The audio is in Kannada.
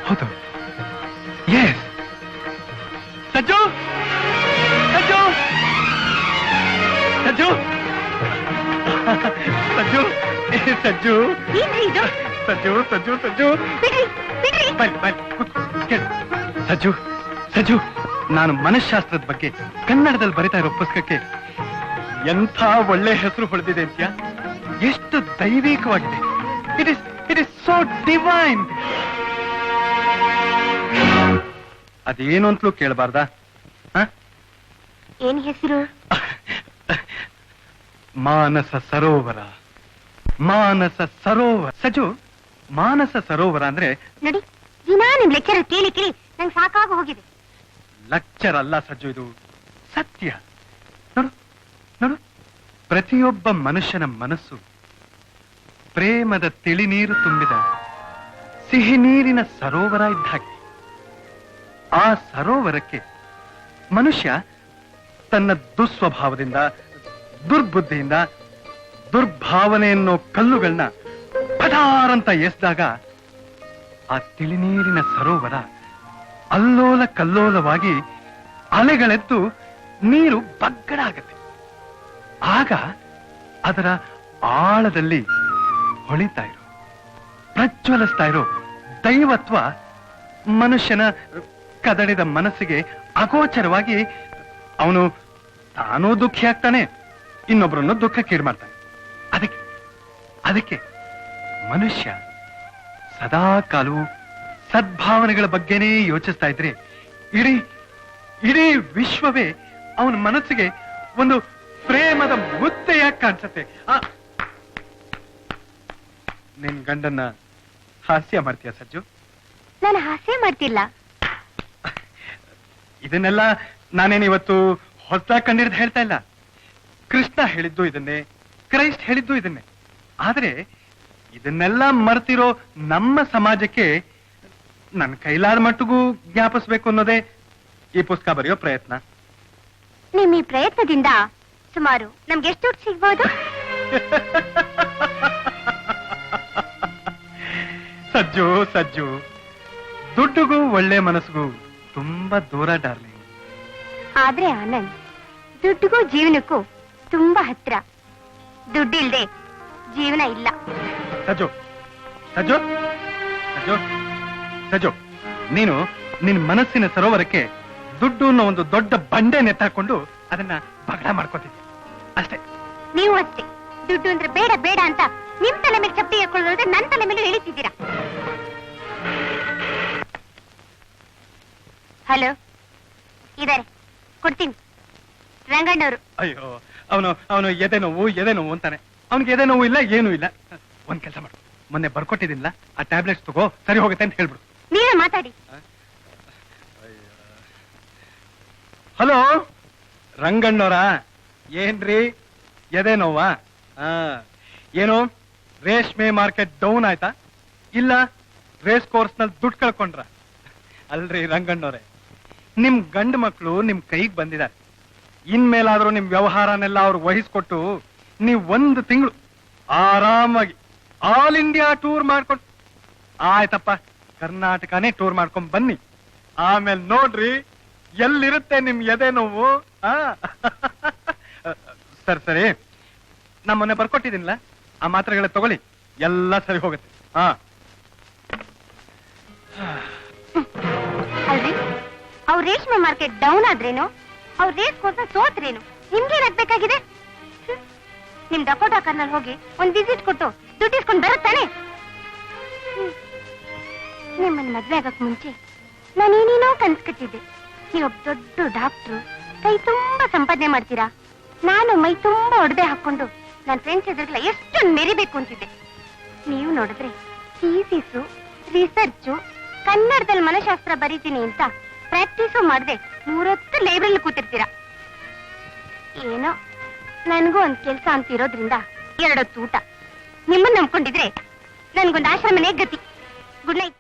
ಹೌದು. ಎಸ್. ಸಜ್ಜು, ಸಜ್ಜು, ಸಜ್ಜು, ಸಜ್ಜು, ಸಜ್ಜು, ಸಜ್ಜು, ಸಜ್ಜು, ಸಜ್ಜು, ಸಜ್ಜು, ಸಜ್ಜು, ನಾನು ಮನಃಶಾಸ್ತ್ರದ ಬಗ್ಗೆ ಕನ್ನಡದಲ್ಲಿ ಬರಿತಾ ಇರೋ ಪುಸ್ತಕಕ್ಕೆ ಎಂಥ ಒಳ್ಳೆ ಹೆಸರು ಹೊಳೆದಿದೆ ಅಂತ್ಯಾ. ಎಷ್ಟು ದೈವಿಕವಾಗಿದೆ. It is so divine. ಅದೇನು ಅಂತಲೂ ಕೇಳಬಾರ್ದಾ? ಏನ್ ಹೆಸರು? ಮಾನಸ ಸರೋವರ. ಮಾನಸ ಸರೋವರ. ಸಜ್ಜು, ಮಾನಸ ಸರೋವರ ಅಂದ್ರೆ ನೋಡಿ, ದಿನಾ ನಿಮ್ ಲೆಕ್ಚರ್ ಕೇಳಿ ಕೇಳಿ ನಂಗೆ ಸಾಕಾಗಿ ಹೋಗಿದೆ. ಲೆಕ್ಚರ್ ಅಲ್ಲ ಸಜ್ಜು, ಇದು ಸತ್ಯ. ನೋಡು ನೋಡು, ಪ್ರತಿಯೊಬ್ಬ ಮನುಷ್ಯನ ಮನಸ್ಸು ಪ್ರೇಮದ ತಿಳಿನೀರು ತುಂಬಿದ ಸಿಹಿ ನೀರಿನ ಸರೋವರ ಇದ್ದ ಹಾಗೆ. ಆ ಸರೋವರಕ್ಕೆ ಮನುಷ್ಯ ತನ್ನ ದುಸ್ವಭಾವದಿಂದ, ದುರ್ಬುದ್ಧಿಯಿಂದ, ದುರ್ಭಾವನೆ ಅನ್ನೋ ಕಲ್ಲುಗಳನ್ನ ಪದಾರಂತ ಎಸ್ದಾಗ ಆ ತಿಳಿನೀರಿನ ಸರೋವರ ಅಲ್ಲೋಲ ಕಲ್ಲೋಲವಾಗಿ ಅಲೆಗಳೆದ್ದು ನೀರು ಬಗ್ಗಡ ಆಗತ್ತೆ. ಆಗ ಅದರ ಆಳದಲ್ಲಿ ಹೊಳಿತಾ ಇರೋ, ಪ್ರಜ್ವಲಿಸ್ತಾ ಇರೋ ದೈವತ್ವ ಮನುಷ್ಯನ ಕದಡಿದ ಮನಸ್ಸಿಗೆ ಅಗೋಚರವಾಗಿ ಅವನು ತಾನೂ ದುಃಖಿ ಆಗ್ತಾನೆ, ಇನ್ನೊಬ್ಬರನ್ನು ದುಃಖಕ್ಕೀಡು ಮಾಡ್ತಾನೆ. ಅದಕ್ಕೆ ಮನುಷ್ಯ ಸದಾ ಕಾಲವು ಸದ್ಭಾವನೆಗಳ ಬಗ್ಗೆನೇ ಯೋಚಿಸ್ತಾ ಇದ್ರೆ ಇಡೀ ವಿಶ್ವವೇ ಅವನ ಮನಸ್ಸಿಗೆ ಒಂದು ಪ್ರೇಮದ ಮುದ್ದೆಯಾಗಿ ಕಾಣಿಸುತ್ತೆ. ನಿನ್ ಗಂಡನ್ನ ಹಾಸ್ಯ ಮಾಡ್ತೀಯ ಸಜ್ಜು? ನಾನು ಹಾಸ್ಯ ಮಾಡ್ತಿಲ್ಲ. ಇದನ್ನೆಲ್ಲ ನಾನೇನಿವತ್ತು ಹೊಸದಾಗಿ ಕಂಡಿರ್ದು ಹೇಳ್ತಾ ಇಲ್ಲ. ಕೃಷ್ಣ ಹೇಳಿದ್ದು ಇದನ್ನೇ, ಕ್ರೈಸ್ಟ್ ಹೇಳಿದ್ದು ಇದನ್ನೇ. ಆದ್ರೆ ಇದನ್ನೆಲ್ಲ ಮರ್ತಿರೋ ನಮ್ಮ ಸಮಾಜಕ್ಕೆ ನನ್ನ ಕೈಲಾದ ಮಟ್ಟಿಗೂ ಜ್ಞಾಪಿಸ್ಬೇಕು ಅನ್ನೋದೇ ಈ ಪುಸ್ತಕ ಬರೆಯೋ ಪ್ರಯತ್ನ. ನಿಮ್ ಈ ಪ್ರಯತ್ನದಿಂದ ಸುಮಾರು ನಮ್ಗೆ ಎಷ್ಟು ದುಡ್ಡು ಸಿಗ್ಬೋದು? ಸಜ್ಜು, ಸಜ್ಜು, ದುಡ್ಡುಗೂ ಒಳ್ಳೆ ಮನಸ್ಸಿಗೂ ತುಂಬಾ ದೂರ ಡಾರ್ಲಿಂಗ್. ಆದ್ರೆ ಆನಂದ್, ದುಡ್ಡಿಗೂ ಜೀವನಕ್ಕೂ ತುಂಬಾ ಹತ್ರ. ದುಡ್ಡಿಲ್ದೆ ಜೀವನ ಇಲ್ಲ. ಸಜ್ಜು, ಸಜ್ಜು, ಸಜ್ಜು, ಸಜ್ಜು, ನೀನು ನಿನ್ ಮನಸ್ಸಿನ ಸರೋವರಕ್ಕೆ ದುಡ್ಡು ಅನ್ನೋ ಒಂದು ದೊಡ್ಡ ಬಂಡೆ ನೆತ್ತಾಕೊಂಡು ಅದನ್ನ ಬಗಡ ಮಾಡ್ಕೊತಿದ್ದೆ ಅಷ್ಟೇ. ನೀವು ಅಷ್ಟೇ. ದುಡ್ಡು ಅಂದ್ರೆ ಬೇಡ ಬೇಡ ಅಂತ ನಿಮ್ ತಲೆ ಮೇಲೆ ಚಪ್ಪಟಿ ಹಾಕೊಳ್ಳೋದ್ರೆ ನನ್ನ ತಲೆ ಮೇಲೆ ಇಳಿತಿದ್ದೀರಾ. ಹಲೋ, ಇದಾರೆ, ಕೊಡ್ತೀನಿ. ರಂಗಣ್ಣವರು. ಅಯ್ಯೋ, ಅವನು ಎದೆ ನೋವು ಅಂತಾನೆ. ಅವನಿಗೆ ಎದೆ ನೋವು ಇಲ್ಲ, ಏನೂ ಇಲ್ಲ. ಒಂದ್ ಕೆಲಸ ಮಾಡು, ಮೊನ್ನೆ ಬರ್ಕೊಟ್ಟಿದ್ದಿಲ್ಲ ಆ ಟ್ಯಾಬ್ಲೆಟ್ಸ್ ತಗೋ, ಸರಿ ಹೋಗುತ್ತೆ ಅಂತ ಹೇಳ್ಬಿಡು. ನೀವೇ ಮಾತಾಡಿ. ಹಲೋ, ರಂಗಣ್ಣವರ? ಏನ್ರಿ, ಎದೆ ನೋವಾ? ಏನು ರೇಷ್ಮೆ ಮಾರ್ಕೆಟ್ ಡೌನ್ ಆಯ್ತಾ, ಇಲ್ಲ ರೇಸ್ ಕೋರ್ಸ್ ನಲ್ಲಿ ದುಡ್ಡು ಕಳ್ಕೊಂಡ್ರ? ಅಲ್ರಿ ರಂಗಣ್ಣವ್ರೆ, ನಿಮ್ ಗಂಡು ಮಕ್ಕಳು ನಿಮ್ ಕೈಗೆ ಬಂದಿದ್ದಾರೆ. ಇನ್ಮೇಲಾದ್ರೂ ನಿಮ್ ವ್ಯವಹಾರನೆಲ್ಲ ಅವ್ರು ವಹಿಸ್ಕೊಟ್ಟು ನೀವ್ 1 ತಿಂಗಳು ಆರಾಮಾಗಿ ಆಲ್ ಇಂಡಿಯಾ ಟೂರ್ ಮಾಡ್ಕೊಂಡು, ಆಯ್ತಪ್ಪ ಕರ್ನಾಟಕನೇ ಟೂರ್ ಮಾಡ್ಕೊಂಡ್ ಬನ್ನಿ. ಆಮೇಲೆ ನೋಡ್ರಿ ಎಲ್ಲಿರುತ್ತೆ ನಿಮ್ ಎದೆ ನೋವು. ಸರಿ, ನಾ ಮೊನ್ನೆ ಬರ್ಕೊಟ್ಟಿದ್ದೀನಿಲ್ಲ ಆ ಮಾತ್ರೆಗಳ ತಗೊಳ್ಳಿ, ಎಲ್ಲ ಸರಿ ಹೋಗುತ್ತೆ. ಅಲ್ರಿ, ಅವ್ರ ರೇಷ್ಮೆ ಮಾರ್ಕೆಟ್ ಡೌನ್ ಆದ್ರೇನು, ಅವ್ರ ರೇಸ್ ಕೋರ್ಸ್ ಸೋತ್ರೇನು, ನಿಮ್ಗೇನಾಗ್ಬೇಕಾಗಿದೆ? ನಿಮ್ ಡಕೋಟಾ ಕಾರ್ನಲ್ಲಿ ಹೋಗಿ ಒಂದ್ ವಿಸಿಟ್ ಕೊಟ್ಟು ದುಡ್ಡಿಸ್ಕೊಂಡು ಬರುತ್ತಾನೆ. ನಿಮ್ಮನ್ನ ಮದ್ವೆ ಆಗಕ್ ಮುಂಚೆ ನಾನೇನೇನೋ ಕನ್ಸ್ಕಟ್ಟಿದ್ದೆ. ನೀವೊಬ್ಬ ದೊಡ್ಡ ಡಾಕ್ಟ್ರು, ಕೈ ತುಂಬಾ ಸಂಪಾದನೆ ಮಾಡ್ತೀರಾ. ನಾನು ಮೈ ತುಂಬಾ ಒಡದೆ ಹಾಕೊಂಡು ನನ್ನ ಫ್ರೆಂಡ್ಸ್ ಎದುರಿಗೆಲ್ಲ ಎಷ್ಟೊಂದು ಮೆರಿಬೇಕು ಅಂತಿದ್ದೆ. ನೀವು ನೋಡಿದ್ರೆ ಥೀಸಿಸು, ರಿಸರ್ಚು, ಕನ್ನಡದಲ್ಲಿ ಮನಃಶಾಸ್ತ್ರ ಬರೀತೀನಿ ಅಂತ ಪ್ರಾಕ್ಟೀಸು ಮಾಡದೆ 3 ಹೊತ್ತು ಲೈಬ್ರರಿಲಿ ಕೂತಿರ್ತೀರಾ. ಏನೋ ನನ್ಗೂ ಒಂದ್ ಕೆಲ್ಸ ಅಂತ ಇರೋದ್ರಿಂದ 2 ಹೊತ್ತು ಊಟ. ನಿಮ್ಮನ್ನ ನಂಬ್ಕೊಂಡಿದ್ರೆ ನನ್ಗೊಂದು ಆಶ್ರಮನೇ ಗತಿ. Good night.